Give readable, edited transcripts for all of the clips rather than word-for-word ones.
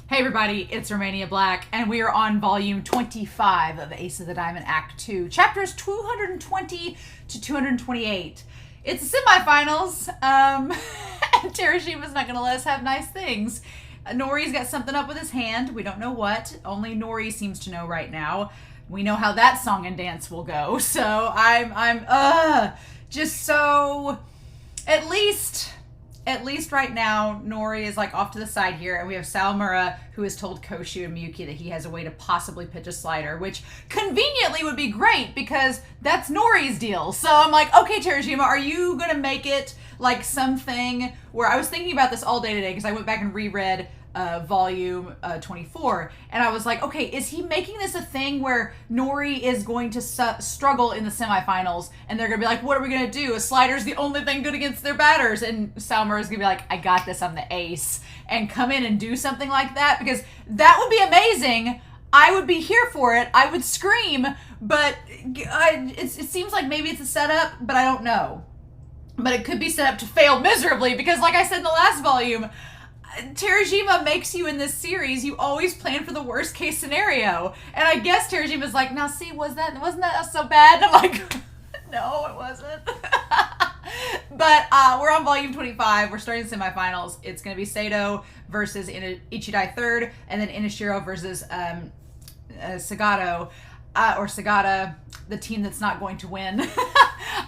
Hey everybody, it's Romania Black, and we are on volume 25 of Ace of the Diamond Act 2, chapters 220 to 228. It's the semifinals, and Terashima's not gonna let us have nice things. Nori's got something up with his hand, we don't know what, only Nori seems to know right now. We know how that song and dance will go, so I'm just so, at least right now, Nori is like off to the side here, and we have Sawamura, who has told Koshu and Miyuki that he has a way to possibly pitch a slider, which conveniently would be great because that's Nori's deal. So I'm like, okay, Terashima, are you gonna make it like something where I was thinking about this all day today because I went back and reread volume 24, and I was like, okay, is he making this a thing where Nori is going to struggle in the semifinals and they're gonna be like, what are we gonna do? A slider's the only thing good against their batters, and Sawamura's gonna be like, I got this, I'm the ace, and come in and do something like that, because that would be amazing. I would be here for it. I would scream, but it seems like maybe it's a setup, but I don't know. But it could be set up to fail miserably, because like I said in the last volume, Terajima makes you in this series, you always plan for the worst case scenario. And I guess Terajima's like, now see, wasn't that so bad? And I'm like, no, it wasn't. But we're on volume 25. We're starting the semifinals. It's going to be Seidou versus Ichidai Third, and then Inashiro versus Sagato, or Sagata, the team that's not going to win.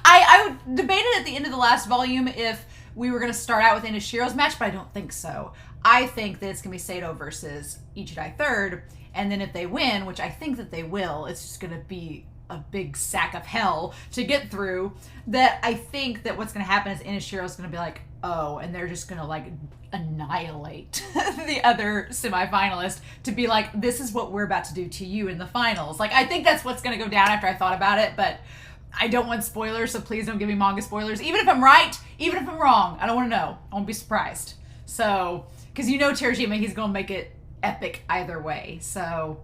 I debated at the end of the last volume if we were going to start out with Inashiro's match, but I don't think so. I think that it's going to be Seidou versus Ichidai Third, and then if they win, which I think that they will, it's just going to be a big sack of hell to get through, that I think that what's going to happen is Inashiro's going to be like, oh, and they're just going to like annihilate the other semifinalist to be like, this is what we're about to do to you in the finals. Like, I think that's what's going to go down after I thought about it, but I don't want spoilers, so please don't give me manga spoilers. Even if I'm right, even if I'm wrong, I don't want to know. I won't be surprised. So, because you know Terajima, he's going to make it epic either way. So,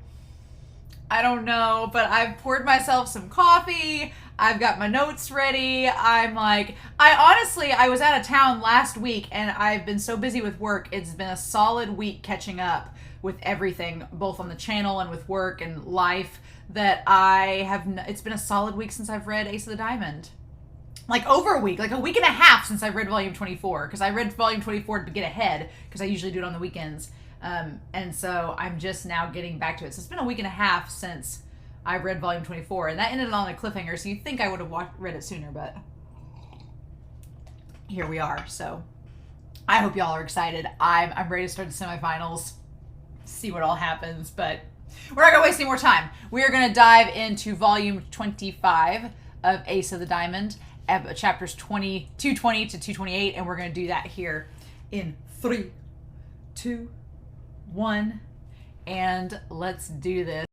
I don't know, but I've poured myself some coffee. I've got my notes ready. I'm like, I was out of town last week, and I've been so busy with work. It's been a solid week catching up with everything, both on the channel and with work and life, that it's been a solid week since I've read Ace of the Diamond. Like over a week, like a week and a half since I've read volume 24, because I read volume 24 to get ahead, because I usually do it on the weekends. And so I'm just now getting back to it. So it's been a week and a half since I read volume 24, and that ended on a cliffhanger, so you'd think I would have read it sooner, but here we are. So I hope y'all are excited. I'm ready to start the semifinals, see what all happens, but we're not going to waste any more time. We are going to dive into volume 25 of Ace of the Diamond, chapters 220 to 228, and we're going to do that here in 3, 2, 1, and let's do this.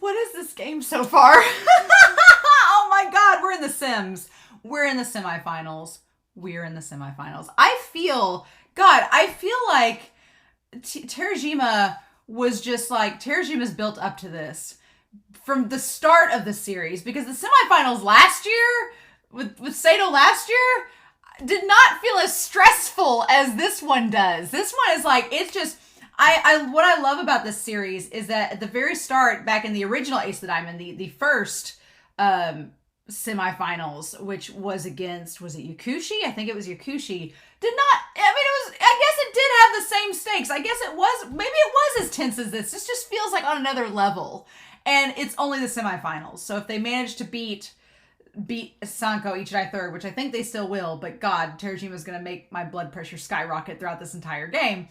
What is this game so far? Oh my god, we're in the Sims. We're in the semifinals. We're in the semifinals. I feel like Terajima was just like, Terajima's built up to this from the start of the series, because the semifinals last year, with Seidou last year, did not feel as stressful as this one does. This one is like, it's just, what I love about this series is that at the very start, back in the original Ace of the Diamond, the first semifinals, which was against, was it Yakushi? I think it was Yakushi. I guess it did have the same stakes. I guess maybe it was as tense as this. This just feels like on another level. And it's only the semifinals. So if they manage to beat Sanko Ichidai Third, which I think they still will, but God, Terajima's going to make my blood pressure skyrocket throughout this entire game,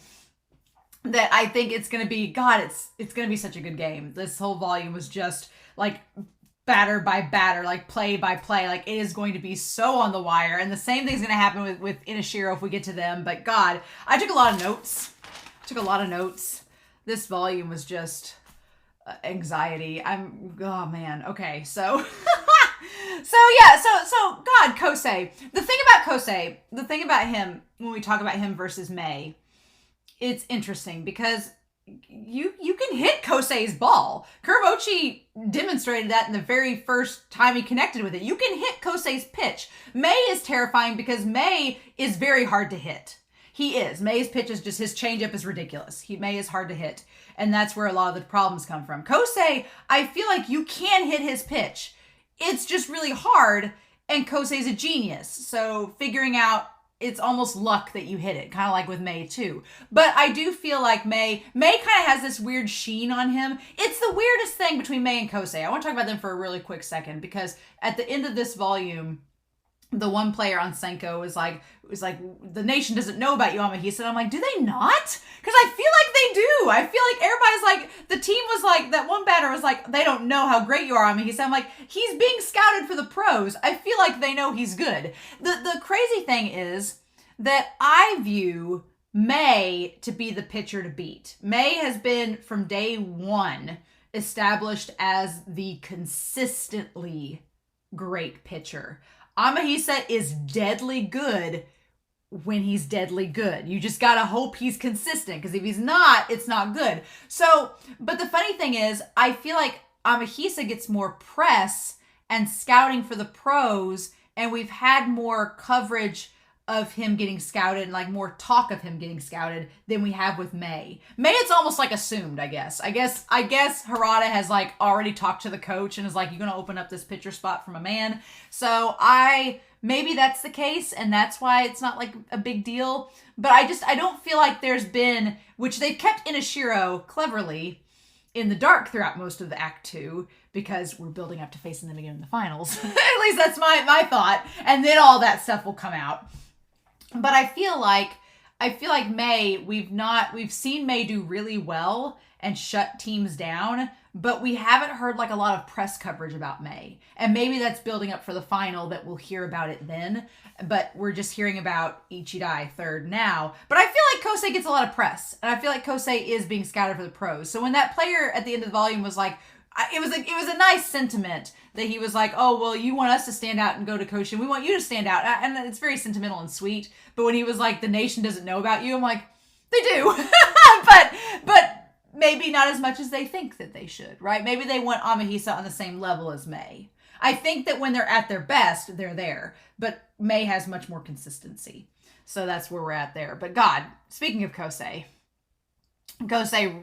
that I think it's going to be, God, it's going to be such a good game. This whole volume was just like batter by batter, like play by play. Like, it is going to be so on the wire. And the same thing's going to happen with Inashiro if we get to them. But God, I took a lot of notes. This volume was just anxiety. Oh man. Okay. So, God, Kosei. The thing about him, when we talk about him versus May, it's interesting because you can hit Kosei's ball. Kuramochi demonstrated that in the very first time he connected with it. You can hit Kosei's pitch. Mei is terrifying because Mei is very hard to hit. He is. Mei's pitch is just, his changeup is ridiculous. Mei is hard to hit. And that's where a lot of the problems come from. Kosei, I feel like you can hit his pitch. It's just really hard. And Kosei's a genius. So figuring out, it's almost luck that you hit it, kind of like with Mei too. But I do feel like Mei kind of has this weird sheen on him. It's the weirdest thing between Mei and Kosei. I want to talk about them for a really quick second, because at the end of this volume, the one player on Senko was like, the nation doesn't know about you, Amahisa. And I'm like, do they not? Because I feel like they do. I feel like everybody's like, the team was like, that one batter was like, they don't know how great you are, Amahisa. I'm like, he's being scouted for the pros. I feel like they know he's good. The crazy thing is that I view Mei to be the pitcher to beat. Mei has been from day one established as the consistently great pitcher. Amahisa is deadly good when he's deadly good. You just gotta hope he's consistent, because if he's not, it's not good. So, but the funny thing is, I feel like Amahisa gets more press and scouting for the pros, and we've had more coverage of him getting scouted and like more talk of him getting scouted than we have with Mei. Mei, it's almost like assumed, I guess. I guess Harada has like already talked to the coach and is like, you're going to open up this pitcher spot from a man. So maybe that's the case, and that's why it's not like a big deal. But I don't feel like there's been, which they've kept Inashiro cleverly in the dark throughout most of the Act 2, because we're building up to facing them again in the finals. At least that's my thought. And then all that stuff will come out. But I feel like Mei, we've seen Mei do really well and shut teams down, but we haven't heard like a lot of press coverage about Mei. And maybe that's building up for the final, that we'll hear about it then. But we're just hearing about Ichidai Third now. But I feel like Kosei gets a lot of press, and I feel like Kosei is being scouted for the pros. So when that player at the end of the volume was like, it was a nice sentiment that he was like, oh, well, you want us to stand out and go to Koshin. We want you to stand out. And it's very sentimental and sweet. But when he was like, the nation doesn't know about you, I'm like, they do. but maybe not as much as they think that they should, right? Maybe they want Amahisa on the same level as Mei. I think that when they're at their best, they're there. But Mei has much more consistency. So that's where we're at there. But God, speaking of Kosei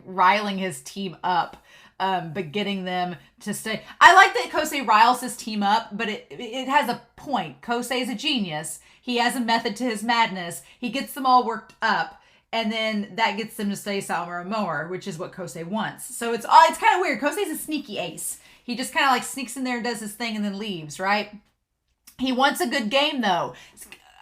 riling his team up, but getting them to stay. I like that Kosei riles his team up, but it has a point. Kosei is a genius. He has a method to his madness. He gets them all worked up, and then that gets them to stay Sawamura more, which is what Kosei wants. So it's kind of weird. Kosei's a sneaky ace. He just kind of like sneaks in there and does his thing and then leaves, right? He wants a good game, though.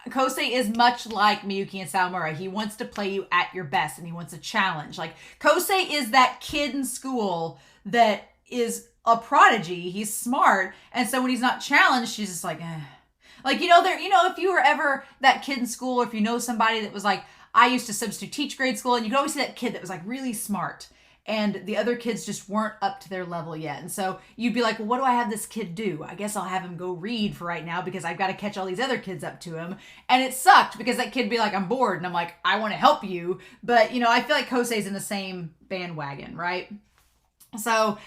Kosei is much like Miyuki and Sawamura. He wants to play you at your best, and he wants a challenge. Like, Kosei is that kid in school that is a prodigy. He's smart, and so when he's not challenged, she's just like, eh. Like, if you were ever that kid in school, or if you know somebody that was like, I used to substitute teach grade school, and you could always see that kid that was like really smart, and the other kids just weren't up to their level yet. And so you'd be like, well, what do I have this kid do? I guess I'll have him go read for right now, because I've got to catch all these other kids up to him. And it sucked, because that kid would be like, I'm bored. And I'm like, I want to help you. But, I feel like Kosei's in the same bandwagon, right? So,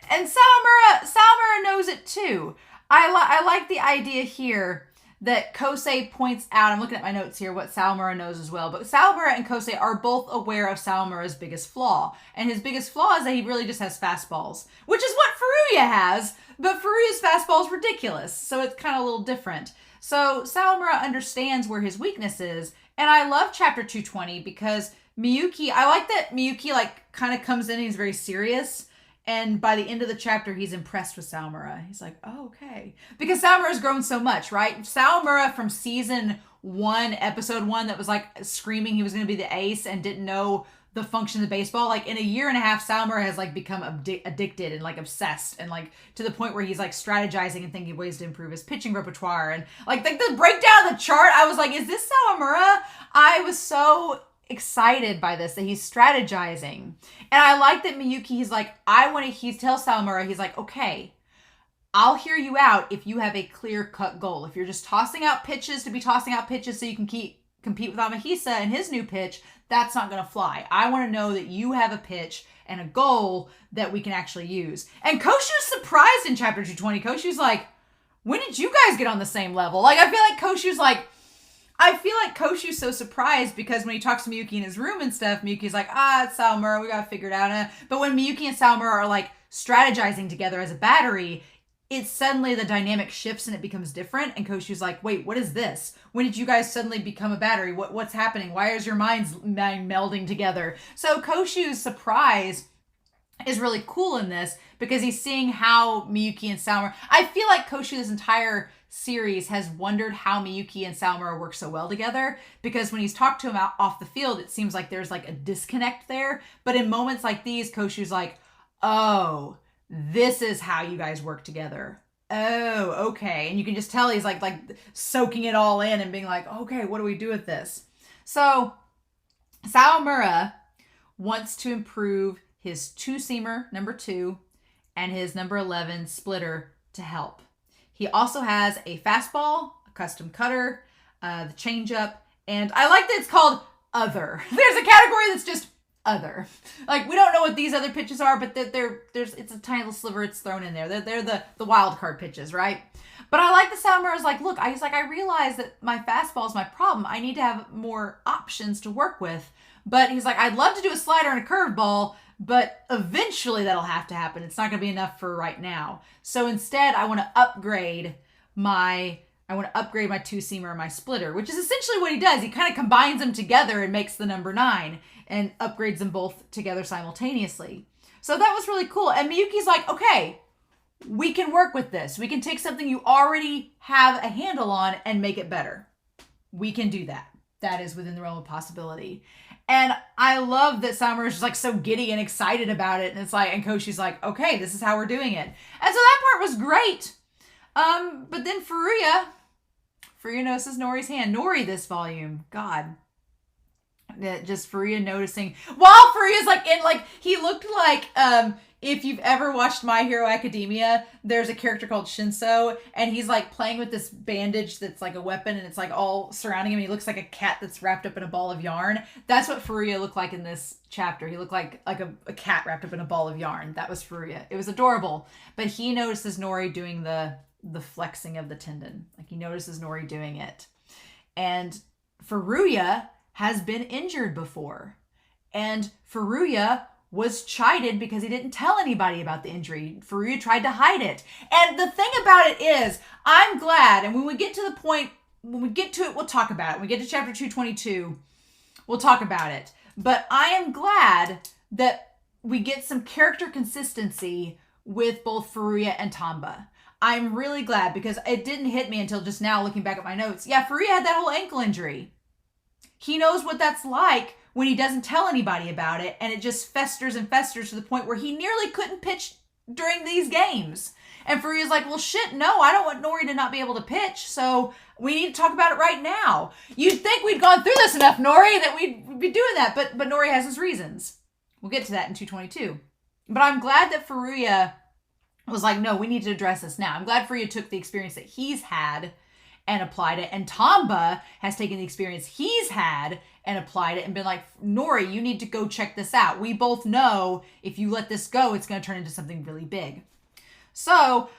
and Sawamura knows it too. I like the idea here that Kosei points out, I'm looking at my notes here, what Sawamura knows as well, but Sawamura and Kosei are both aware of Sawamura's biggest flaw, and his biggest flaw is that he really just has fastballs, which is what Furuya has, but Furuya's fastball is ridiculous, so it's kind of a little different. So Sawamura understands where his weakness is, and I love chapter 220 because Miyuki, I like that Miyuki like kind of comes in and he's very serious. And by the end of the chapter, he's impressed with Sawamura. He's like, oh, okay. Because Sawamura's grown so much, right? Sawamura from season 1, episode 1, that was like screaming he was going to be the ace and didn't know the function of the baseball. Like in a year and a half, Sawamura has like become addicted and like obsessed, and like to the point where he's like strategizing and thinking of ways to improve his pitching repertoire. And like the breakdown of the chart, I was like, is this Sawamura? I was so excited by this, that he's strategizing. And I like that Miyuki, he's like, he tells Sawamura, he's like, okay, I'll hear you out if you have a clear-cut goal. If you're just tossing out pitches to be tossing out pitches so you can keep compete with Amahisa and his new pitch, that's not going to fly. I want to know that you have a pitch and a goal that we can actually use. And Koshu's surprised in chapter 220. Koshu's like, when did you guys get on the same level? Like, I feel like Koshu's so surprised because when he talks to Miyuki in his room and stuff, Miyuki's like, it's Sawamura, we got to figure it out. But when Miyuki and Sawamura are like strategizing together as a battery, it's suddenly the dynamic shifts and it becomes different. And Koshu's like, wait, what is this? When did you guys suddenly become a battery? What's happening? Why is your minds melding together? So Koshu's surprise is really cool in this because he's seeing how Miyuki and Sawamura... I feel like Koshu this entire series has wondered how Miyuki and Sawamura work so well together, because when he's talked to him off the field, it seems like there's like a disconnect there. But in moments like these, Koshu's like, oh, this is how you guys work together. Oh, okay. And you can just tell he's like soaking it all in and being like, okay, what do we do with this? So Sawamura wants to improve his two-seamer, number 2, and his number 11 splitter to help. He also has a fastball, a custom cutter, the changeup, and I like that it's called other. There's a category that's just other. Like, we don't know what these other pitches are, but it's a tiny little sliver it's thrown in there. They're the wild card pitches, right? But I like the Sawamura's like, look, I realize that my fastball is my problem. I need to have more options to work with. But he's like, I'd love to do a slider and a curveball, but eventually that'll have to happen. It's not going to be enough for right now. So instead, I want to upgrade my two-seamer and my splitter, which is essentially what he does. He kind of combines them together and makes the number 9 and upgrades them both together simultaneously. So that was really cool. And Miyuki's like, okay, we can work with this. We can take something you already have a handle on and make it better. We can do that. That is within the realm of possibility. And I love that Sawamura's just like so giddy and excited about it. And it's like, and Koshu's like, okay, this is how we're doing it. And so that part was great. But then Furuya notices Nori's hand. Nori this volume, God. Just Furuya noticing. While Furuya's like he looked like, if you've ever watched My Hero Academia, there's a character called Shinso, and he's like playing with this bandage that's like a weapon, and it's like all surrounding him. He looks like a cat that's wrapped up in a ball of yarn. That's what Furuya looked like in this chapter. He looked like a cat wrapped up in a ball of yarn. That was Furuya. It was adorable. But he notices Nori doing the flexing of the tendon. Like, he notices Nori doing it. And Furuya has been injured before. And Furuya was chided because he didn't tell anybody about the injury. Furuya tried to hide it. And the thing about it is, I'm glad, and when we get to the point, when we get to it, we'll talk about it. When we get to chapter 222, we'll talk about it. But I am glad that we get some character consistency with both Furuya and Tamba. I'm really glad, because it didn't hit me until just now looking back at my notes. Yeah, Furuya had that whole ankle injury. He knows what that's like when he doesn't tell anybody about it, and it just festers and festers to the point where he nearly couldn't pitch during these games. And Furuya's like, well, shit, no, I don't want Nori to not be able to pitch, so we need to talk about it right now. You'd think we'd gone through this enough, Nori, that we'd be doing that, but Nori has his reasons. We'll get to that in 222. But I'm glad that Furuya was like, no, we need to address this now. I'm glad Furuya took the experience that he's had and applied it. And Tamba has taken the experience he's had and applied it and been like, Nori, you need to go check this out. We both know if you let this go, it's going to turn into something really big. So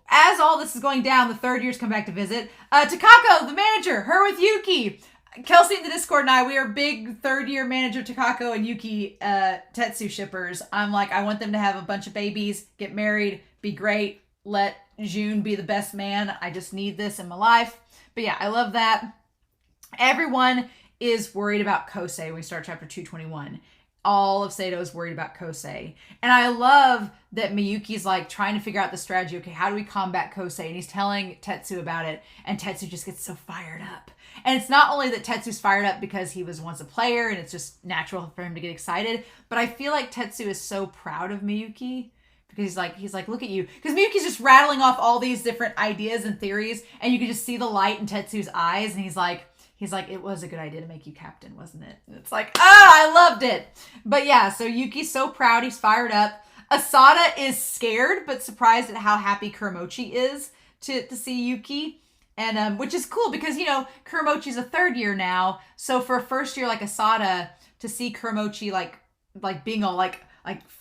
as all this is going down, the third years come back to visit. Takako, the manager, her with Yuki. Kelsey in the Discord and I, we are big third-year manager Takako and Yuki Tetsu shippers. I'm like, I want them to have a bunch of babies, get married, be great, let Jun be the best man. I just need this in my life. But yeah, I love that. Everyone is worried about Kosei when we start chapter 221. All of Seidou is worried about Kosei. And I love that Miyuki's like trying to figure out the strategy. Okay, how do we combat Kosei? And he's telling Tetsu about it. And Tetsu just gets so fired up. And it's not only that Tetsu's fired up because he was once a player and it's just natural for him to get excited, but I feel like Tetsu is so proud of Miyuki because he's like, look at you. Because Miyuki's just rattling off all these different ideas and theories, and you can just see the light in Tetsu's eyes, and he's like, it was a good idea to make you captain, wasn't it? And it's like, I loved it. But yeah, so Yuki's so proud, he's fired up. Asada is scared, but surprised at how happy Kuramochi is to see Yuki. And which is cool because, you know, Kuromochi's a third year now. So for a first year like Asada, to see Kuromochi like being all like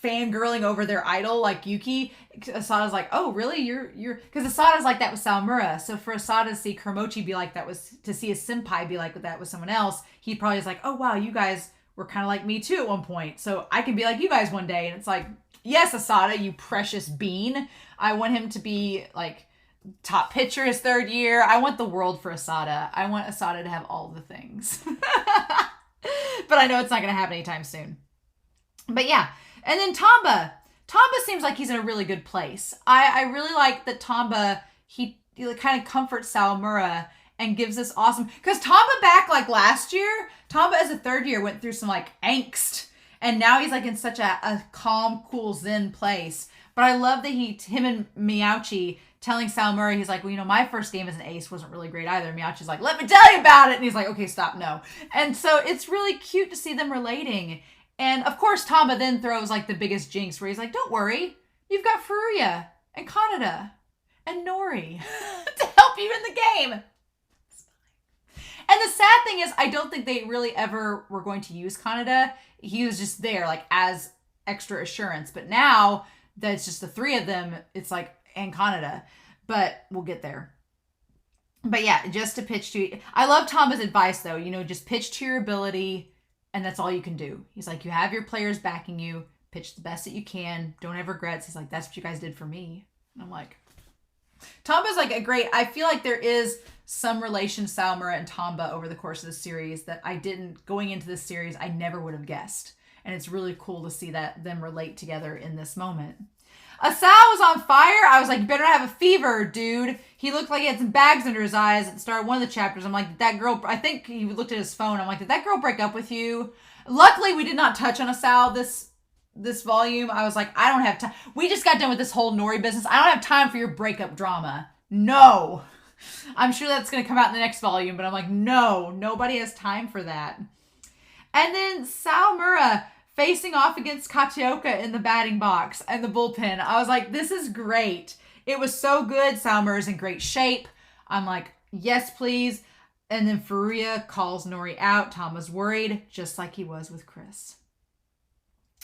fangirling over their idol like Yuki, Asada's like, oh really, you're because Asada's like that with Sawamura. So for Asada to see Kuromochi be like that, was to see his senpai be like that with someone else, he probably is like, oh wow, you guys were kind of like me too at one point, so I can be like you guys one day. And it's like, yes, Asada, you precious bean, I want him to be like top pitcher his third year. I want the world for Asada. I want Asada to have all the things. But I know it's not going to happen anytime soon. But yeah. And then Tamba. Tamba seems like he's in a really good place. I really like that Tamba, he kind of comforts Sawamura and gives this awesome... Because Tamba back like last year, Tamba as a third year went through some like angst. And now he's like in such a calm, cool, zen place. But I love that him and Miyauchi telling Sawamura, he's like, well, you know, my first game as an ace wasn't really great either. Miyauchi's like, let me tell you about it. And he's like, okay, stop, no. And so it's really cute to see them relating. And of course, Tamba then throws like the biggest jinx where he's like, don't worry, you've got Furuya and Kaneda and Nori to help you in the game. And the sad thing is, I don't think they really ever were going to use Kaneda. He was just there like as extra assurance. But now that it's just the three of them, it's like, and Kaneda, but we'll get there. But yeah, just to pitch to... I love Tamba's advice though, you know, just pitch to your ability and that's all you can do. He's like, you have your players backing you, pitch the best that you can, don't have regrets. He's like, that's what you guys did for me. And I'm like, Tamba's like a great... I feel like there is some relation to Sawamura and Tamba over the course of the series that I didn't... Going into this series, I never would have guessed. And it's really cool to see that them relate together in this moment. Asao was on fire. I was like, you better not have a fever, dude. He looked like he had some bags under his eyes at the start of one of the chapters. I'm like, that girl... I think he looked at his phone. I'm like, did that girl break up with you? Luckily, we did not touch on Asao this volume. I was like, I don't have time. We just got done with this whole Nori business. I don't have time for your breakup drama. No. I'm sure that's going to come out in the next volume, but I'm like, no. Nobody has time for that. And then Sawamura facing off against Kataoka in the batting box and the bullpen. I was like, this is great. It was so good. Sawamura's in great shape. I'm like, yes, please. And then Furuya calls Nori out. Tama's worried, just like he was with Chris.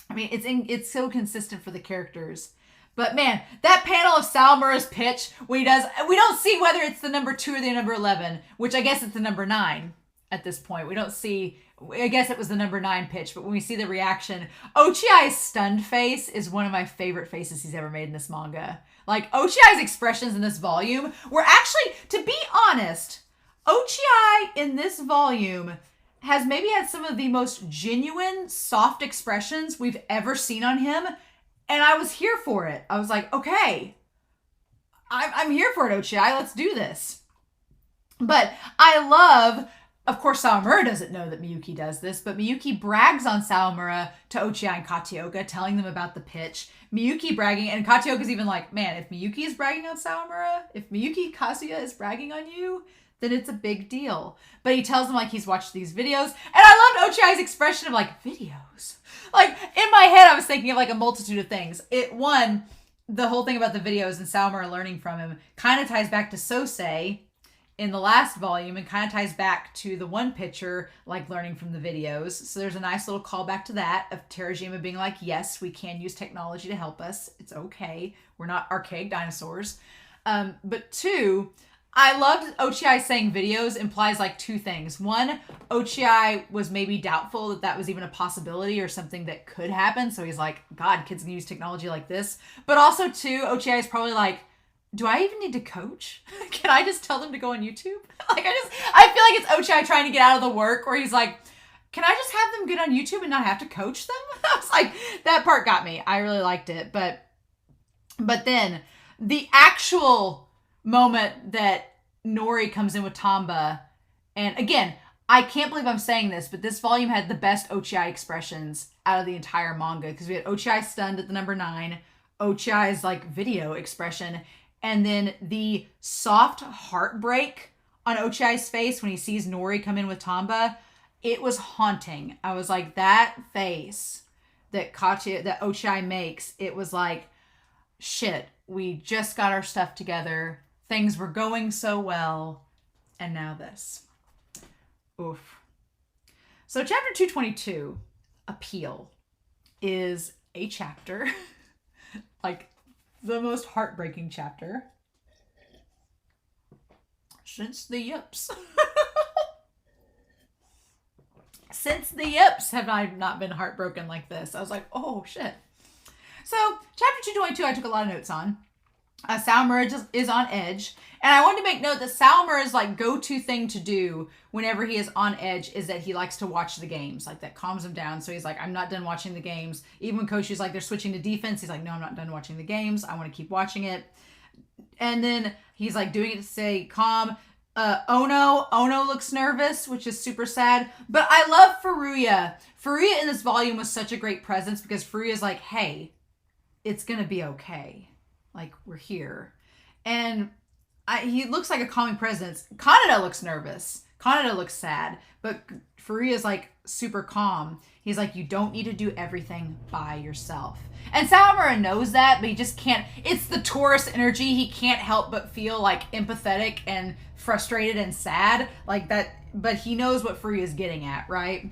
I mean, it's so consistent for the characters. But man, that panel of Sawamura's pitch, when he does, we don't see whether it's the number 2 or the number 11, which I guess it's the number 9 at this point. We don't see... I guess it was the number 9 pitch, but when we see the reaction, Ochiai's stunned face is one of my favorite faces he's ever made in this manga. Like, Ochiai's expressions in this volume were actually, to be honest, Ochiai in this volume has maybe had some of the most genuine, soft expressions we've ever seen on him, and I was here for it. I was like, okay, I'm here for it, Ochiai, let's do this. But I love... Of course, Sawamura doesn't know that Miyuki does this, but Miyuki brags on Sawamura to Ochiai and Kataoka, telling them about the pitch. Miyuki bragging, and Kataoka's even like, man, if Miyuki is bragging on Sawamura, if Miyuki Kazuya is bragging on you, then it's a big deal. But he tells them like he's watched these videos, and I loved Ochiai's expression of like, videos? Like, in my head, I was thinking of like a multitude of things. The whole thing about the videos and Sawamura learning from him kind of ties back to Sosei in the last volume and kind of ties back to the one picture, like learning from the videos. So there's a nice little callback to that of Terajima being like, yes, we can use technology to help us. It's okay. We're not archaic dinosaurs. But 2, I loved Ochiai saying videos implies like 2 things. 1, Ochiai was maybe doubtful that that was even a possibility or something that could happen. So he's like, God, kids can use technology like this. But also 2, Ochiai is probably like, do I even need to coach? Can I just tell them to go on YouTube? Like, I feel like it's Ochiai trying to get out of the work where he's like, can I just have them get on YouTube and not have to coach them? I was like, that part got me. I really liked it. But then the actual moment that Nori comes in with Tamba, and again, I can't believe I'm saying this, but this volume had the best Ochiai expressions out of the entire manga, because we had Ochiai stunned at the number 9, Ochiai's like video expression, and then the soft heartbreak on Ochiai's face when he sees Nori come in with Tamba. It was haunting. I was like, that face that Ochiai makes, it was like, shit, we just got our stuff together. Things were going so well. And now this. Oof. So chapter 222, Appeal, is a chapter, like the most heartbreaking chapter since the yips. Since the yips have I not been heartbroken like this. I was like, oh shit. So chapter 222, I took a lot of notes on. Sawamura just is on edge. And I wanted to make note that Sawamura's like go-to thing to do whenever he is on edge is that he likes to watch the games. Like that calms him down. So he's like, I'm not done watching the games. Even when Koshi's like, they're switching to defense. He's like, no, I'm not done watching the games. I want to keep watching it. And then he's like doing it to stay calm. Ono looks nervous, which is super sad. But I love Furuya. Furuya in this volume was such a great presence because Furuya's like, hey, it's going to be okay. Like, we're here. And he looks like a calming presence. Kaneda looks nervous. Kaneda looks sad. But Furuya's like super calm. He's like, you don't need to do everything by yourself. And Sawamura knows that, but he just can't. It's the Taurus energy. He can't help but feel like empathetic and frustrated and sad. Like that. But he knows what Furuya's getting at, right?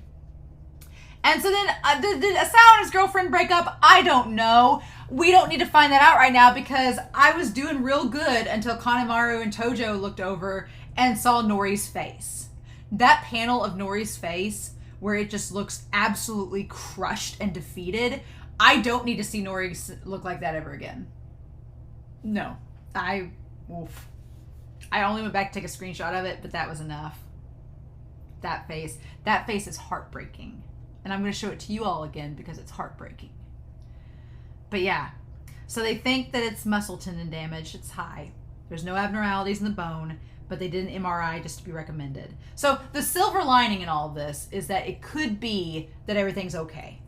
And so then, did Asao and his girlfriend break up? I don't know. We don't need to find that out right now because I was doing real good until Kanemaru and Tojo looked over and saw Nori's face. That panel of Nori's face where it just looks absolutely crushed and defeated. I don't need to see Nori look like that ever again. No. Oof. I only went back to take a screenshot of it, but that was enough. That face is heartbreaking. And I'm going to show it to you all again because it's heartbreaking. But yeah, so they think that it's muscle tendon damage. It's high. There's no abnormalities in the bone, but they did an MRI just to be recommended. So the silver lining in all of this is that it could be that everything's okay.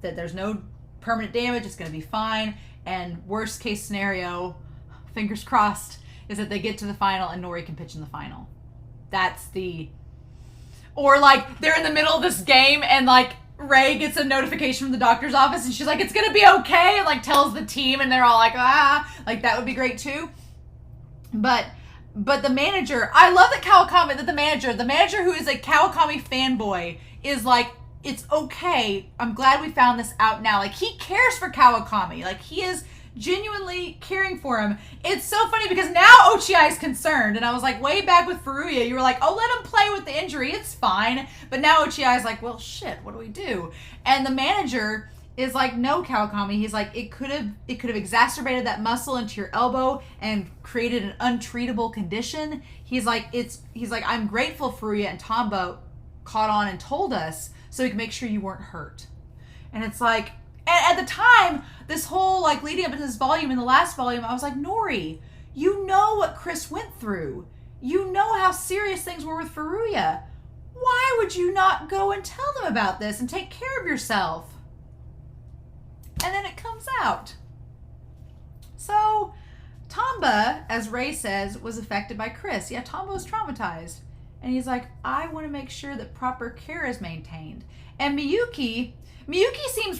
That there's no permanent damage. It's going to be fine. And worst case scenario, fingers crossed, is that they get to the final and Nori can pitch in the final. Or like they're in the middle of this game and like Ray gets a notification from the doctor's office and she's like, it's gonna be okay, and like tells the team and they're all like, like that would be great too. But the manager, I love that Kawakami, that the manager who is a Kawakami fanboy is like, it's okay. I'm glad we found this out now. Like he cares for Kawakami. Like he is genuinely caring for him. It's so funny because now Ochiai is concerned, and I was like, way back with Furuya, you were like, oh, let him play with the injury, it's fine. But now Ochiai is like, well, shit, what do we do? And the manager is like, no, Kawakami. He's like, it could have exacerbated that muscle into your elbow and created an untreatable condition. He's like, I'm grateful Furuya and Tombo caught on and told us so we can make sure you weren't hurt. And it's like, and at the time, this whole like leading up into this volume, in the last volume, I was like, Nori, you know what Chris went through. You know how serious things were with Furuya. Why would you not go and tell them about this and take care of yourself? And then it comes out. So Tomba, as Ray says, was affected by Chris. Yeah, Tomba was traumatized. And he's like, I want to make sure that proper care is maintained. And Miyuki seems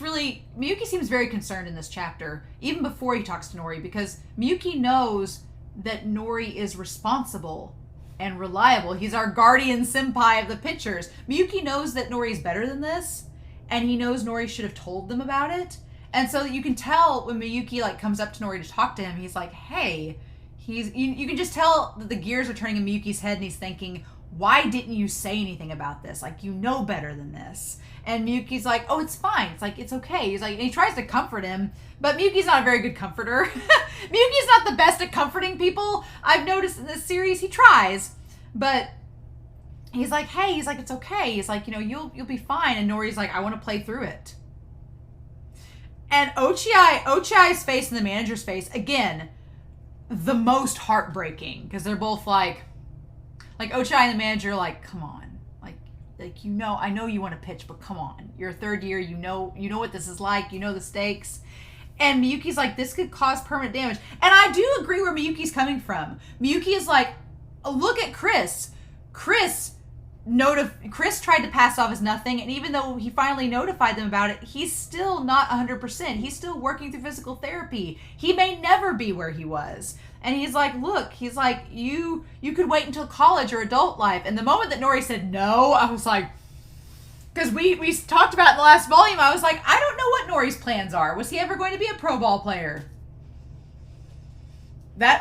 very concerned in this chapter, even before he talks to Nori, because Miyuki knows that Nori is responsible and reliable. He's our guardian senpai of the pitchers. Miyuki knows that Nori's better than this, and he knows Nori should have told them about it. And so you can tell when Miyuki like comes up to Nori to talk to him, he's like, hey, you can just tell that the gears are turning in Miyuki's head, and he's thinking, why didn't you say anything about this? Like, you know better than this. And Miyuki's like, oh, it's fine. It's like, it's okay. He's like, and he tries to comfort him, but Miyuki's not a very good comforter. Miyuki's not the best at comforting people. I've noticed in this series, he tries, but he's like, hey, he's like, it's okay. He's like, you'll be fine. And Nori's like, I want to play through it. And Ochiai's face and the manager's face, again, the most heartbreaking, because they're both like Ochiai and the manager, like, come on. I know you want to pitch, but come on. You're a third year, you know what this is like, you know the stakes. And Miyuki's like, this could cause permanent damage. And I do agree where Miyuki's coming from. Miyuki is like, look at Chris. Chris tried to pass off as nothing, and even though he finally notified them about it, he's still not 100%. He's still working through physical therapy. He may never be where he was. And he's like, look, he's like, you could wait until college or adult life. And the moment that Nori said no, I was like, because we talked about in the last volume, I was like, I don't know what Nori's plans are. Was he ever going to be a pro ball player?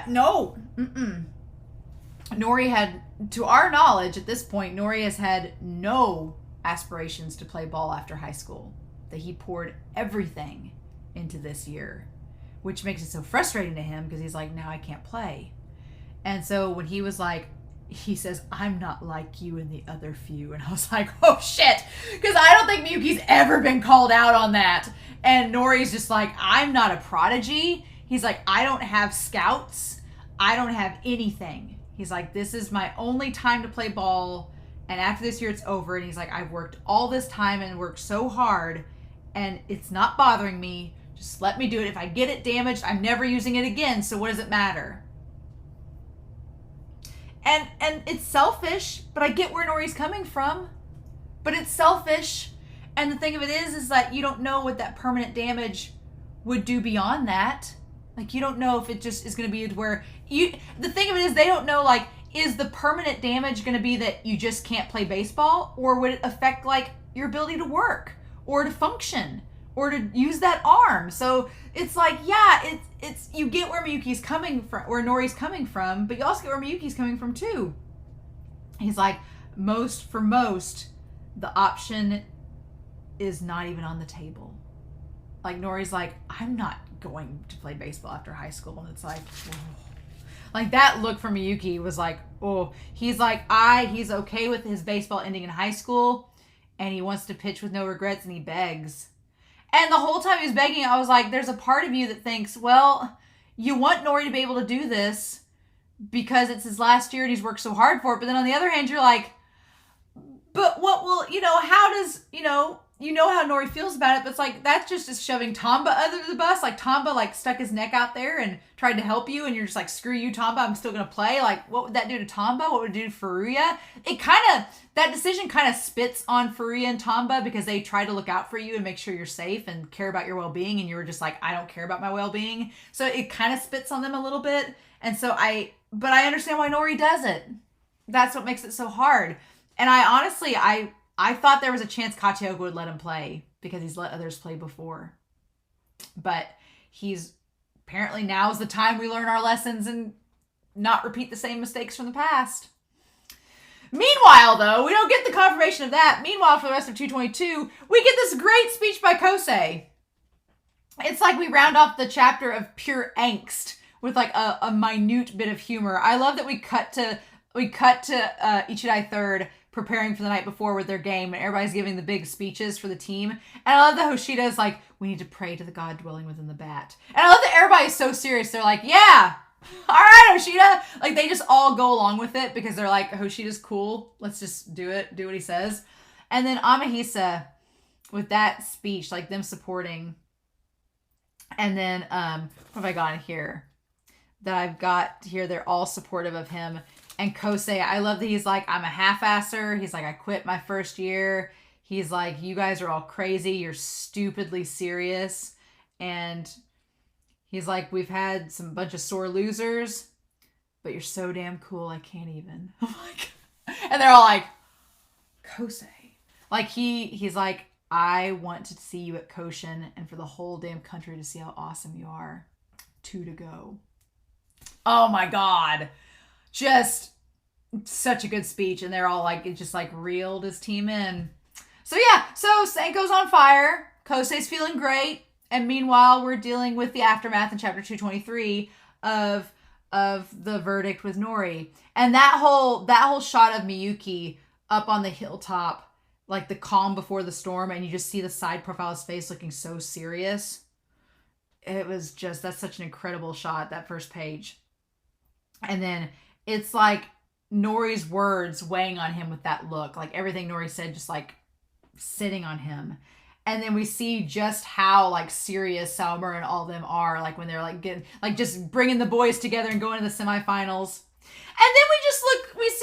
No. Nori had, to our knowledge at this point, Nori has had no aspirations to play ball after high school. That he poured everything into this year, which makes it so frustrating to him because he's like, now I can't play. And so when he was like, he says, I'm not like you and the other few. And I was like, oh shit. Because I don't think Miyuki's ever been called out on that. And Nori's just like, I'm not a prodigy. He's like, I don't have scouts. I don't have anything. He's like, this is my only time to play ball. And after this year, it's over. And he's like, I've worked all this time and worked so hard. And it's not bothering me. Just let me do it. If I get it damaged, I'm never using it again. So what does it matter? And it's selfish, but I get where Nori's coming from. But it's selfish. And the thing of it is that you don't know what that permanent damage would do beyond that. Like, you don't know if it just is going to be where the thing of it is, they don't know, like, is the permanent damage going to be that you just can't play baseball? Or would it affect, like, your ability to work or to function or to use that arm? So it's like, yeah, it's you get where Miyuki's coming from, where Nori's coming from, but you also get where Miyuki's coming from too. He's like, for most, the option is not even on the table. Like, Nori's like, I'm not going to play baseball after high school. And it's like, whoa. Like, that look from Miyuki was like, oh, he's like, he's okay with his baseball ending in high school, and he wants to pitch with no regrets, and he begs. And the whole time he was begging, I was like, there's a part of you that thinks, well, you want Nori to be able to do this because it's his last year and he's worked so hard for it. But then on the other hand, you're like, but what will, how does, how Nori feels about it, but it's like, that's just shoving Tamba under the bus. Like, Tamba, like, stuck his neck out there and tried to help you, and you're just like, screw you, Tamba, I'm still going to play. Like, what would that do to Tamba? What would it do to Furuya? That decision kind of spits on Furuya and Tamba because they try to look out for you and make sure you're safe and care about your well-being, and you were just like, I don't care about my well-being. So it kind of spits on them a little bit. And so but I understand why Nori does it. That's what makes it so hard. And I honestly, I thought there was a chance Kachioka would let him play because he's let others play before. But apparently now's the time we learn our lessons and not repeat the same mistakes from the past. Meanwhile, though, we don't get the confirmation of that. Meanwhile, for the rest of 222, we get this great speech by Kosei. It's like we round off the chapter of pure angst with like a minute bit of humor. I love that we cut to Ichidai Third preparing for the night before with their game, and everybody's giving the big speeches for the team. And I love that Hoshida is like, we need to pray to the god dwelling within the bat. And I love that everybody's so serious. They're like, yeah, all right, Hoshida. Like, they just all go along with it because they're like, Hoshida's cool. Let's just do it. Do what he says. And then Amahisa with that speech, like them supporting. And then, what have I got here? That I've got here, they're all supportive of him. And Kosei, I love that he's like, I'm a half-asser. He's like, I quit my first year. He's like, you guys are all crazy. You're stupidly serious. And he's like, we've had some bunch of sore losers, but you're so damn cool, I can't even. I'm like, and they're all like, Kosei. Like, he's like, I want to see you at Koshin and for the whole damn country to see how awesome you are. 2 to go. Oh my God. Just such a good speech. And they're all like, it just like reeled his team in. So yeah, so Senko's on fire. Kosei's feeling great. And meanwhile, we're dealing with the aftermath in chapter 223 of the verdict with Nori. And that whole shot of Miyuki up on the hilltop, like the calm before the storm, and you just see the side profile of his face looking so serious. It was just, that's such an incredible shot, that first page. And then it's like Nori's words weighing on him with that look. Like everything Nori said, just like sitting on him. And then we see just how like serious Sawamura and all of them are. Like when they're like getting, like just bringing the boys together and going to the semifinals.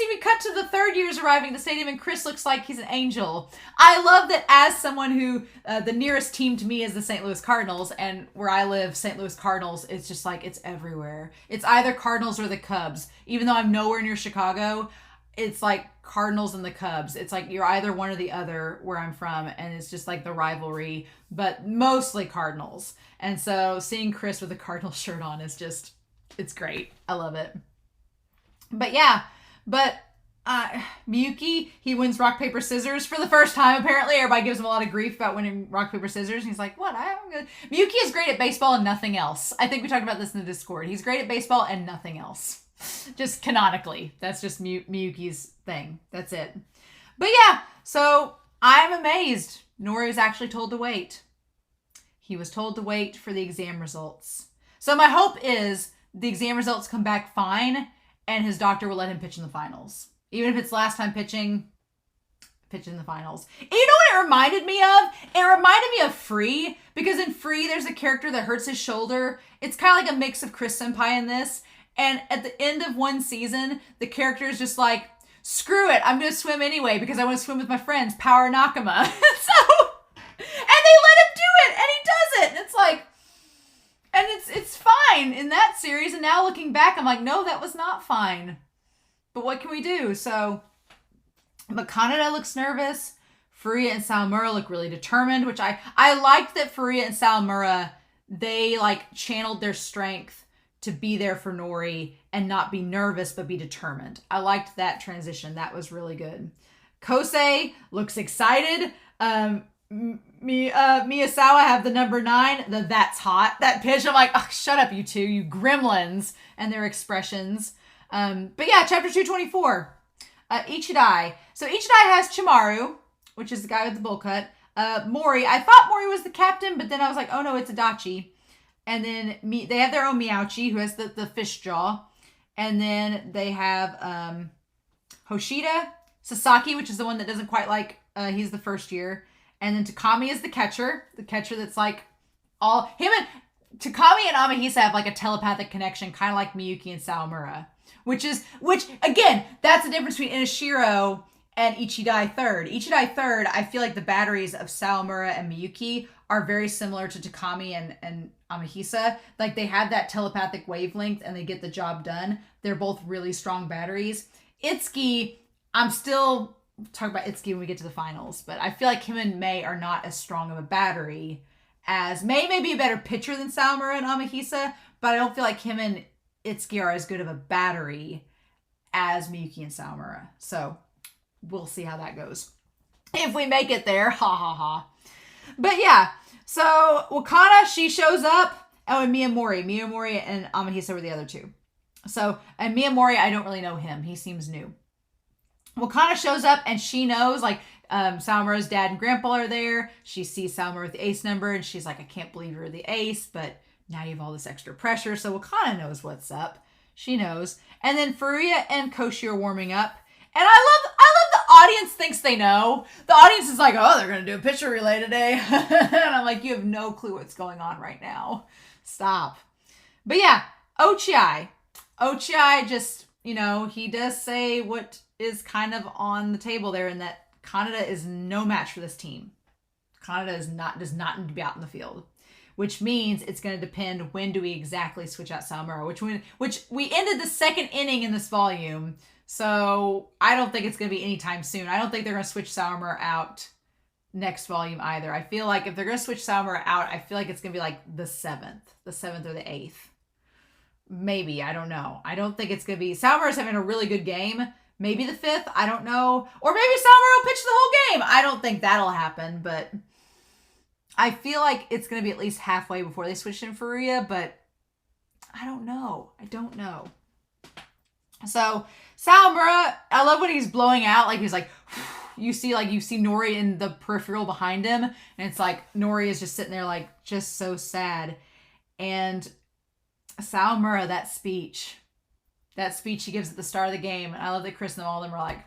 we cut to the third years arriving at the stadium, and Chris looks like he's an angel. I love that as someone who, the nearest team to me is the St. Louis Cardinals, and where I live, St. Louis Cardinals, it's just like, it's everywhere. It's either Cardinals or the Cubs. Even though I'm nowhere near Chicago, it's like Cardinals and the Cubs. It's like you're either one or the other where I'm from, and it's just like the rivalry, but mostly Cardinals. And so seeing Chris with a Cardinals shirt on is just, it's great. I love it. But yeah, Miyuki, he wins rock, paper, scissors for the first time, apparently. Everybody gives him a lot of grief about winning rock, paper, scissors. And he's like, what? I'm good. Miyuki is great at baseball and nothing else. I think we talked about this in the Discord. He's great at baseball and nothing else. Just canonically. That's just Miyuki's thing. That's it. But yeah, so I'm amazed. Nori was actually told to wait. He was told to wait for the exam results. So my hope is the exam results come back fine, and his doctor will let him pitch in the finals. Even if it's last time pitching, pitch in the finals. And you know what it reminded me of? It reminded me of Free, because in Free, there's a character that hurts his shoulder. It's kind of like a mix of Chris Senpai in this. And at the end of one season, the character is just like, screw it, I'm going to swim anyway because I want to swim with my friends, Power Nakama. And they let him do it, and he does it. And it's like, and it's fine in that series. And now looking back, I'm like, no, that was not fine. But what can we do? So, but Kaneda looks nervous. Furuya and Sawamura look really determined, which I liked that Furuya and Sawamura, they like channeled their strength to be there for Nori and not be nervous, but be determined. I liked that transition. That was really good. Kosei looks excited. Miyazawa have the number 9, that's hot. That pitch, I'm like, oh, shut up, you two, you gremlins, and their expressions. But yeah, chapter 224. Ichidai. So Ichidai has Chimaru, which is the guy with the bowl cut. Mori. I thought Mori was the captain, but then I was like, oh no, it's Adachi. And then they have their own Miyauchi, who has the fish jaw. And then they have Hoshida, Sasaki, which is the one that doesn't quite like, he's the first year. And then Takami is the catcher that's like all, him and Takami and Amahisa have like a telepathic connection, kind of like Miyuki and Sawamura. Which again, that's the difference between Inashiro and Ichidai Third. Ichidai Third, I feel like the batteries of Sawamura and Miyuki are very similar to Takami and Amahisa. Like they have that telepathic wavelength and they get the job done. They're both really strong batteries. Itsuki, I'm still talking about Itsuki when we get to the finals, but I feel like him and Mei are not as strong of a battery as Mei may be a better pitcher than Sawamura and Amahisa, but I don't feel like him and Itsuki are as good of a battery as Miyuki and Sawamura. So we'll see how that goes. If we make it there, ha ha ha. But yeah, so Wakana, she shows up. Oh, and Miyamori and Amahisa were the other two. So, and Miyamori, I don't really know him. He seems new. Wakana shows up and she knows, like, Sawamura's dad and grandpa are there. She sees Sawamura with the ace number and she's like, I can't believe you're the ace, but now you have all this extra pressure. So Wakana knows what's up. She knows. And then Furuya and Koshi are warming up. And I love the audience thinks they know. The audience is like, oh, they're going to do a pitcher relay today. And I'm like, you have no clue what's going on right now. Stop. But yeah, Ochiai. Ochiai just, he does say what is kind of on the table there, in that Kaneda is no match for this team. Kaneda does not need to be out in the field. Which means it's going to depend when do we exactly switch out Sawamura, which we ended the second inning in this volume. So I don't think it's going to be anytime soon. I don't think they're going to switch Sawamura out next volume either. I feel like if they're going to switch Sawamura out, I feel like it's going to be like the 7th or the 8th. Maybe, I don't know. I don't think it's going to be, Sawamura's having a really good game. Maybe the 5th, I don't know. Or maybe Sawamura will pitch the whole game. I don't think that'll happen, but I feel like it's going to be at least halfway before they switch in Furuya, but I don't know. So Sawamura, I love when he's blowing out, like he's like, you see Nori in the peripheral behind him, and it's like Nori is just sitting there like just so sad. And Sawamura, that speech he gives at the start of the game, and I love that Chris and all of them are like,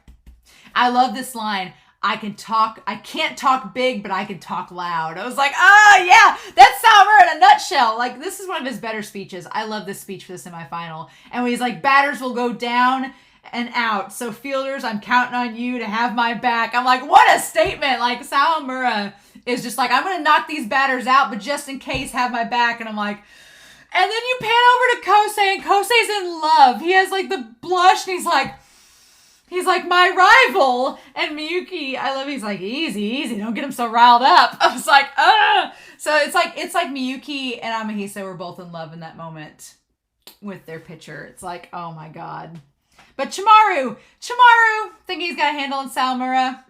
I love this line. I can't talk big, but I can talk loud. I was like, oh yeah, that's Sawamura in a nutshell. Like, this is one of his better speeches. I love this speech for the semifinal. And when he's like, batters will go down and out. So fielders, I'm counting on you to have my back. I'm like, what a statement. Like, Sawamura is just like, I'm going to knock these batters out, but just in case, have my back. And I'm like, and then you pan over to Kosei, and Kosei's in love. He has like the blush, and he's like my rival. And Miyuki, I love, he's like, easy, don't get him so riled up. I was like, ugh. So it's like Miyuki and Amahisa were both in love in that moment with their pitcher. It's like, oh my God. But Chimaru, think he's got a handle on Sawamura?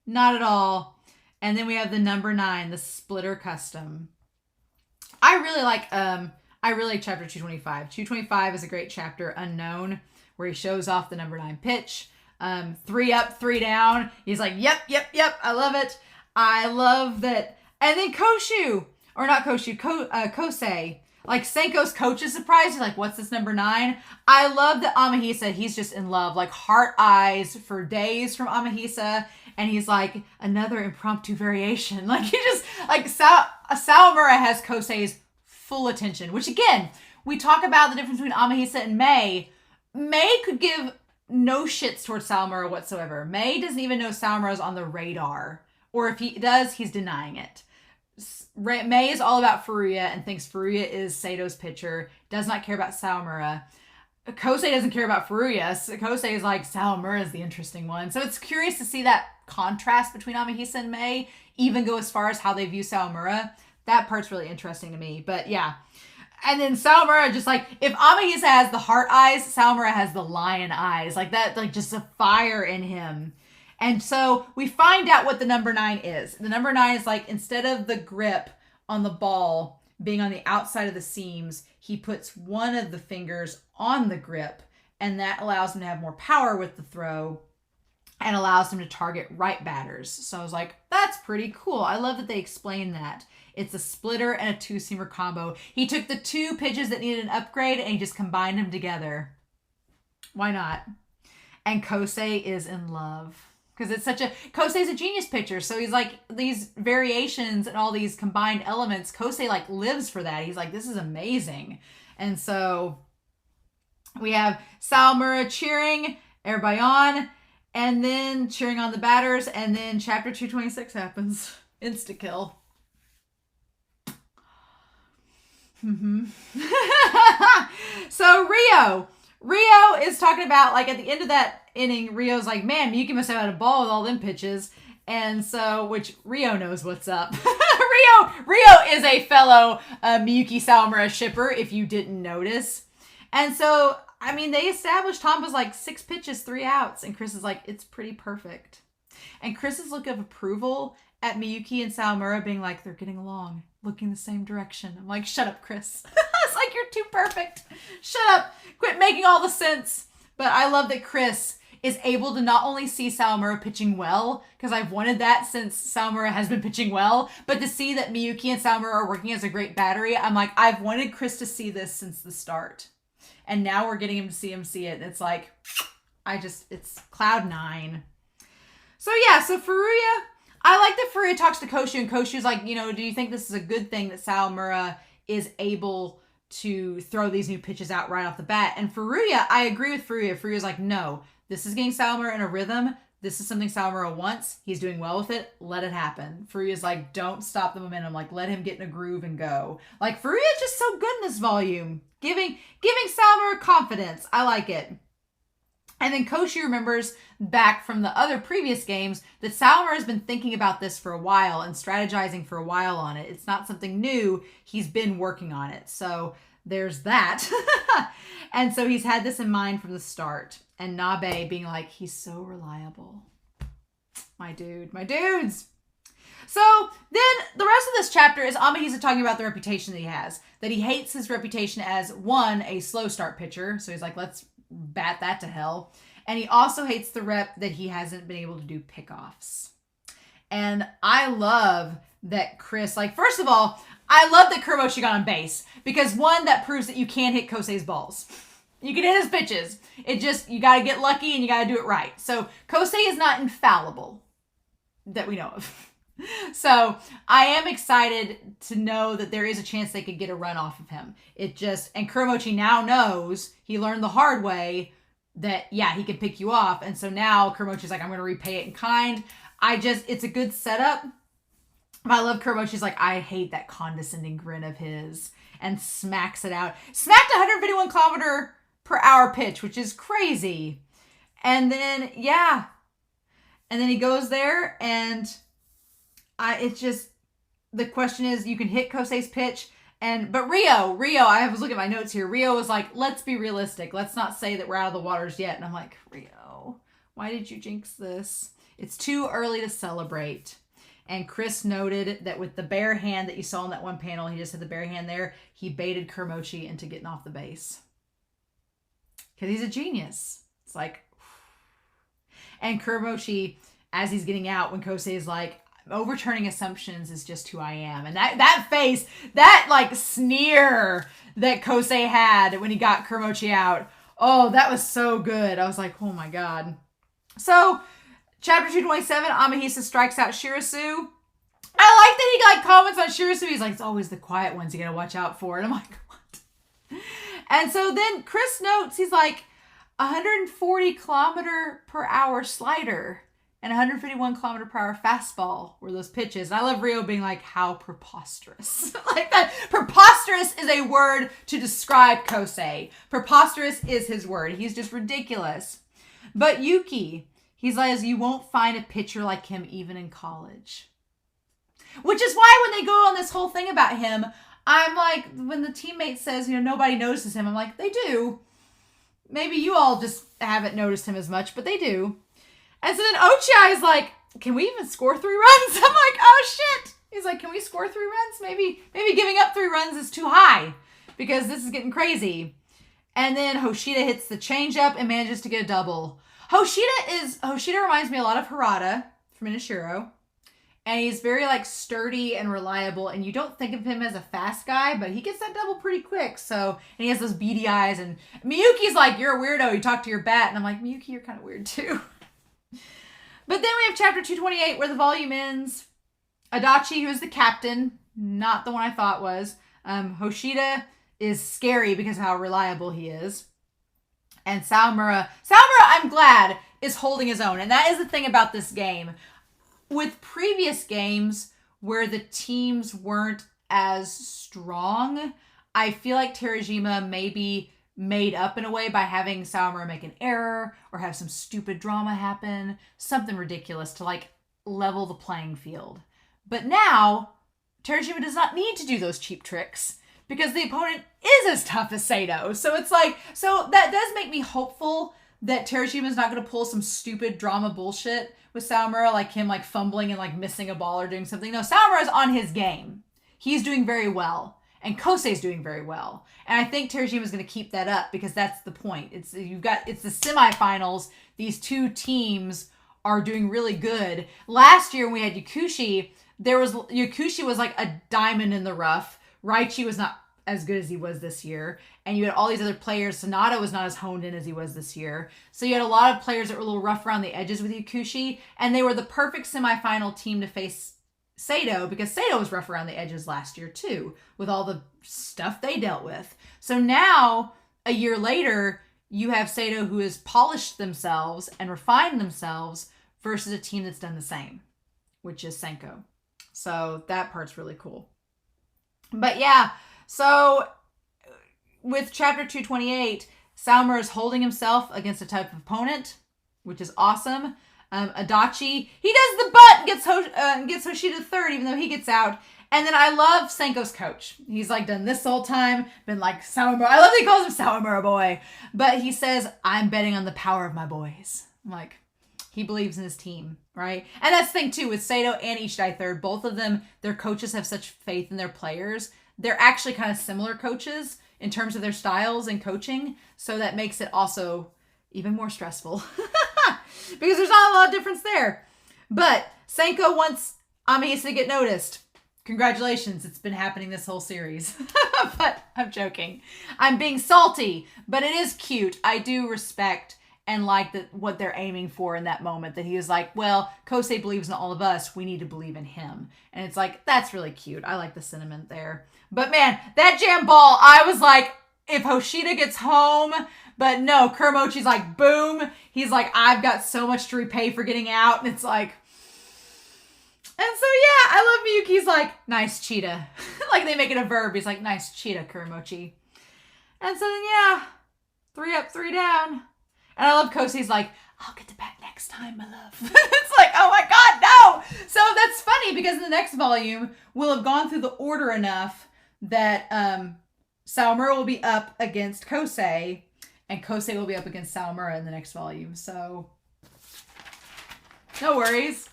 Not at all. And then we have the number 9, the splitter custom. I really like chapter 225. 225 is a great chapter, Unknown, where he shows off the number 9 pitch. 3 up, 3 down. He's like, yep. I love it. I love that. And then Kosei, like Senko's coach is surprised. He's like, what's this number 9? I love that Amahisa, he's just in love, like heart eyes for days from Amahisa. And he's like, another impromptu variation. Like, he just, like, Sawamura has Kosei's full attention, which again, we talk about the difference between Amahisa and Mei. Mei could give no shits towards Sawamura whatsoever. Mei doesn't even know Sawamura's on the radar. Or if he does, he's denying it. Mei is all about Furuya and thinks Furuya is Seidou's pitcher, does not care about Sawamura. Kosei doesn't care about Furuya. Kosei is like, Sawamura is the interesting one. So it's curious to see that contrast between Amahisa and Mei, even go as far as how they view Sawamura. That part's really interesting to me. But yeah. And then Sawamura, just like, if Amahisa has the heart eyes, Sawamura has the lion eyes. Like that, like just a fire in him. And so we find out what the number 9 is. The number 9 is like, instead of the grip on the ball being on the outside of the seams, he puts one of the fingers on the grip, and that allows him to have more power with the throw and allows him to target right batters. So I was like, that's pretty cool. I love that they explain that. It's a splitter and a 2-seamer combo. He took the 2 pitches that needed an upgrade and he just combined them together. Why not? And Kosei is in love. Because it's Kosei's a genius pitcher. So he's like, these variations and all these combined elements, Kosei like lives for that. He's like, this is amazing. And so we have Sawamura cheering, everybody on, and then cheering on the batters. And then chapter 226 happens. Insta-kill. So Rio is talking about, like, at the end of that inning, Rio's like, man, Miyuki must have had a ball with all them pitches. And so, which Rio knows what's up. Rio is a fellow Miyuki Sawamura shipper, if you didn't notice. And so, I mean, they established Tom was like 6 pitches, 3 outs. And Chris is like, it's pretty perfect. And Chris's look of approval at Miyuki and Sawamura being like, they're getting along, looking the same direction. I'm like, shut up, Chris. It's like, you're too perfect. Shut up. Quit making all the sense. But I love that Chris is able to not only see Sawamura pitching well, because I've wanted that since Sawamura has been pitching well, but to see that Miyuki and Sawamura are working as a great battery. I'm like, I've wanted Chris to see this since the start. And now we're getting him to see it. And it's like, it's cloud 9. So yeah, so Furuya, I like that Furuya talks to Koshu, and Koshu's like, do you think this is a good thing that Sawamura is able to throw these new pitches out right off the bat? And Furuya, I agree with Furuya. Furuya's like, no, this is getting Sawamura in a rhythm. This is something Sawamura wants. He's doing well with it. Let it happen. Furuya's like, don't stop the momentum. Like, let him get in a groove and go. Like, Furuya's just so good in this volume. Giving Sawamura confidence. I like it. And then Koshu remembers back from the other previous games that Sawamura has been thinking about this for a while and strategizing for a while on it. It's not something new. He's been working on it. So there's that. And so he's had this in mind from the start. And Nabe being like, he's so reliable. My dudes. So then the rest of this chapter is Amahisa talking about the reputation that he has. That he hates his reputation as, one, a slow start pitcher. So he's like, let's bat that to hell. And he also hates the rep that he hasn't been able to do pickoffs. And I love that Chris, like, first of all, I love that Kuroboshi got on base. Because one, that proves that you can hit Kosei's balls. You can hit his pitches. It just, you got to get lucky and you got to do it right. So Kosei is not infallible that we know of. So I am excited to know that there is a chance they could get a run off of him. And Kuromochi now knows, he learned the hard way that, yeah, he could pick you off. And so now Kuromochi's like, I'm going to repay it in kind. It's a good setup. But I love Kuromochi's like, I hate that condescending grin of his, and smacks it out. Smacked 151km/h pitch, which is crazy. And then, yeah. And then he goes there and the question is, you can hit Kosei's pitch, but Rio, I was looking at my notes here. Rio was like, let's be realistic. Let's not say that we're out of the waters yet. And I'm like, Rio, why did you jinx this? It's too early to celebrate. And Chris noted that with the bare hand that you saw in that one panel, he just had the bare hand there, he baited Kuromochi into getting off the base. Because he's a genius. It's like, and Kuromochi, as he's getting out, when Kosei is like, overturning assumptions is just who I am. And that face, that like sneer that Kosei had when he got Kuromochi out, oh, that was so good. I was like, oh my God. So, Chapter 227, Amahisa strikes out Shirasu. I like that he like comments on Shirasu. He's like, it's always the quiet ones you gotta watch out for. And I'm like, what? And so then Chris notes, he's like, 140km/h slider and 151km/h fastball were those pitches. And I love Rio being like, how preposterous. Like that. Preposterous is a word to describe Kosei. Preposterous is his word. He's just ridiculous. But Yuki, he's like, you won't find a pitcher like him even in college. Which is why when they go on this whole thing about him, I'm like, when the teammate says, nobody notices him, I'm like, they do. Maybe you all just haven't noticed him as much, but they do. And so then Ochi is like, can we even score 3 runs? I'm like, oh shit. He's like, can we score 3 runs? Maybe giving up 3 runs is too high because this is getting crazy. And then Hoshida hits the changeup and manages to get a double. Hoshida reminds me a lot of Harada from Inashiro. And he's very like sturdy and reliable, and you don't think of him as a fast guy, but he gets that double pretty quick. So, and he has those beady eyes, and Miyuki's like, you're a weirdo, you talk to your bat. And I'm like, Miyuki, you're kind of weird too. But then we have chapter 228 where the volume ends. Adachi, who is the captain, not the one I thought was. Hoshida is scary because of how reliable he is. And Sawamura, I'm glad, is holding his own. And that is the thing about this game. With previous games where the teams weren't as strong, I feel like Terajima maybe made up in a way by having Sawamura make an error or have some stupid drama happen, something ridiculous to like level the playing field. But now, Terajima does not need to do those cheap tricks because the opponent is as tough as Seidou. So it's like, so that does make me hopeful that Terajima is not going to pull some stupid drama bullshit with Sawamura, like him like fumbling and like missing a ball or doing something. No, Sawamura is on his game. He's doing very well. And Kosei's doing very well. And I think Terajima is going to keep that up because that's the point. It's the semifinals. These 2 teams are doing really good. Last year when we had Yakushi, Yakushi was like a diamond in the rough. Raichi was not as good as he was this year. And you had all these other players. Sonata was not as honed in as he was this year. So you had a lot of players that were a little rough around the edges with Yakushi. And they were the perfect semifinal team to face Seidou because Seidou was rough around the edges last year too, with all the stuff they dealt with. So now, a year later, you have Seidou who has polished themselves and refined themselves versus a team that's done the same, which is Senko. So that part's really cool. But yeah, so with chapter 228, Sawamura is holding himself against a type of opponent, which is awesome. Adachi, he does the butt and gets Hoshida third, even though he gets out. And then I love Senko's coach. He's like done this the whole time, been like Sawamura. I love that he calls him Sawamura boy. But he says, I'm betting on the power of my boys. I'm like, he believes in his team, right? And that's the thing too, with Seidou and Ichidai Third, both of them, their coaches have such faith in their players. They're actually kind of similar coaches in terms of their styles and coaching. So that makes it also even more stressful. Because there's not a lot of difference there. But Senko wants Amahisa to get noticed. Congratulations, it's been happening this whole series. But I'm joking. I'm being salty, but it is cute. I do respect and like what they're aiming for in that moment, that he was like, well, Kosei believes in all of us. We need to believe in him. And it's like, that's really cute. I like the sentiment there. But man, that jam ball, I was like, if Hoshida gets home, but no, Kuramochi's like, boom. He's like, I've got so much to repay for getting out. And it's like, and so yeah, I love Miyuki's like, nice cheetah. Like they make it a verb. He's like, nice cheetah, Kuramochi. And so then yeah, 3 up, 3 down. And I love Kosei's like, I'll get to bat next time, my love. It's like, oh my God, no. So that's funny because in the next volume, we'll have gone through the order enough that Sawamura will be up against Kosei and Kosei will be up against Sawamura in the next volume. So no worries.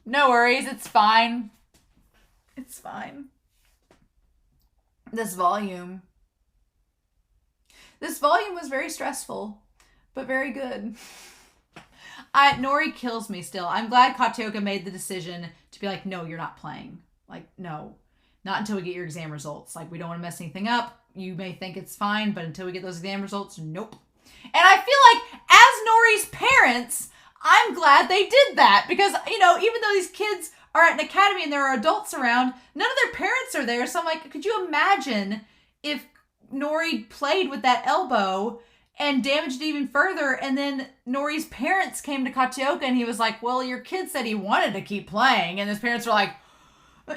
No worries. It's fine. It's fine. This volume was very stressful, but very good. Nori kills me still. I'm glad Katioka made the decision to be like, no, you're not playing. Like, no, not until we get your exam results. Like, we don't want to mess anything up. You may think it's fine, but until we get those exam results, nope. And I feel like as Nori's parents, I'm glad they did that because, you know, even though these kids are at an academy and there are adults around, none of their parents are there. So I'm like, could you imagine if Nori played with that elbow and damaged it even further, and then Nori's parents came to Katioka and he was like, well, your kid said he wanted to keep playing, and his parents were like,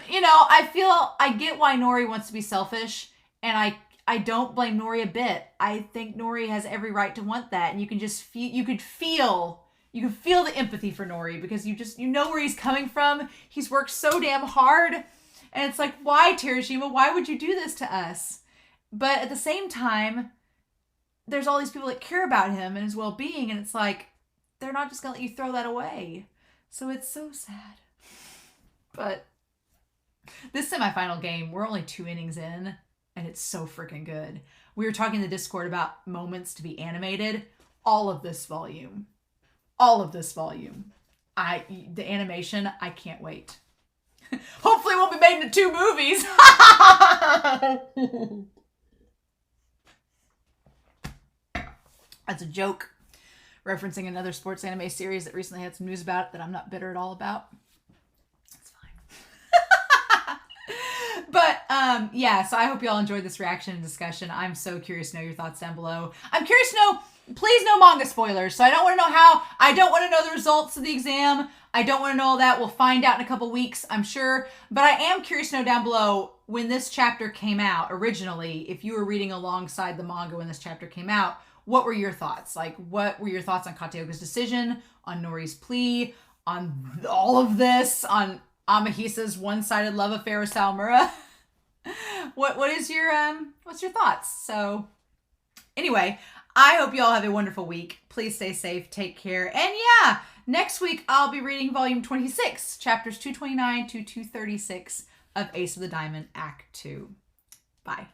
you know, I get why Nori wants to be selfish, and I don't blame Nori a bit. I think Nori has every right to want that, and you can just feel the empathy for Nori because you know where he's coming from. He's worked so damn hard, and it's like, why, Terashima? Why would you do this to us? But at the same time, there's all these people that care about him and his well-being, and it's like, they're not just gonna let you throw that away. So it's so sad. But this semifinal game, we're only 2 innings in, and it's so freaking good. We were talking in the Discord about moments to be animated. All of this volume. The animation, I can't wait. Hopefully it won't be made into 2 movies. That's a joke, referencing another sports anime series that recently had some news about it that I'm not bitter at all about. It's fine. But yeah, so I hope you all enjoyed this reaction and discussion. I'm so curious to know your thoughts down below. I'm curious to know, please no manga spoilers. So I don't want to know I don't want to know the results of the exam. I don't want to know all that. We'll find out in a couple weeks, I'm sure. But I am curious to know down below, when this chapter came out originally, if you were reading alongside the manga when this chapter came out, what were your thoughts? Like, what were your thoughts on Katioka's decision, on Nori's plea, on all of this, on Amahisa's one-sided love affair with Sawamura? What's your thoughts? So anyway, I hope you all have a wonderful week. Please stay safe, take care. And yeah, next week I'll be reading volume 26, chapters 229 to 236 of Ace of the Diamond Act 2. Bye.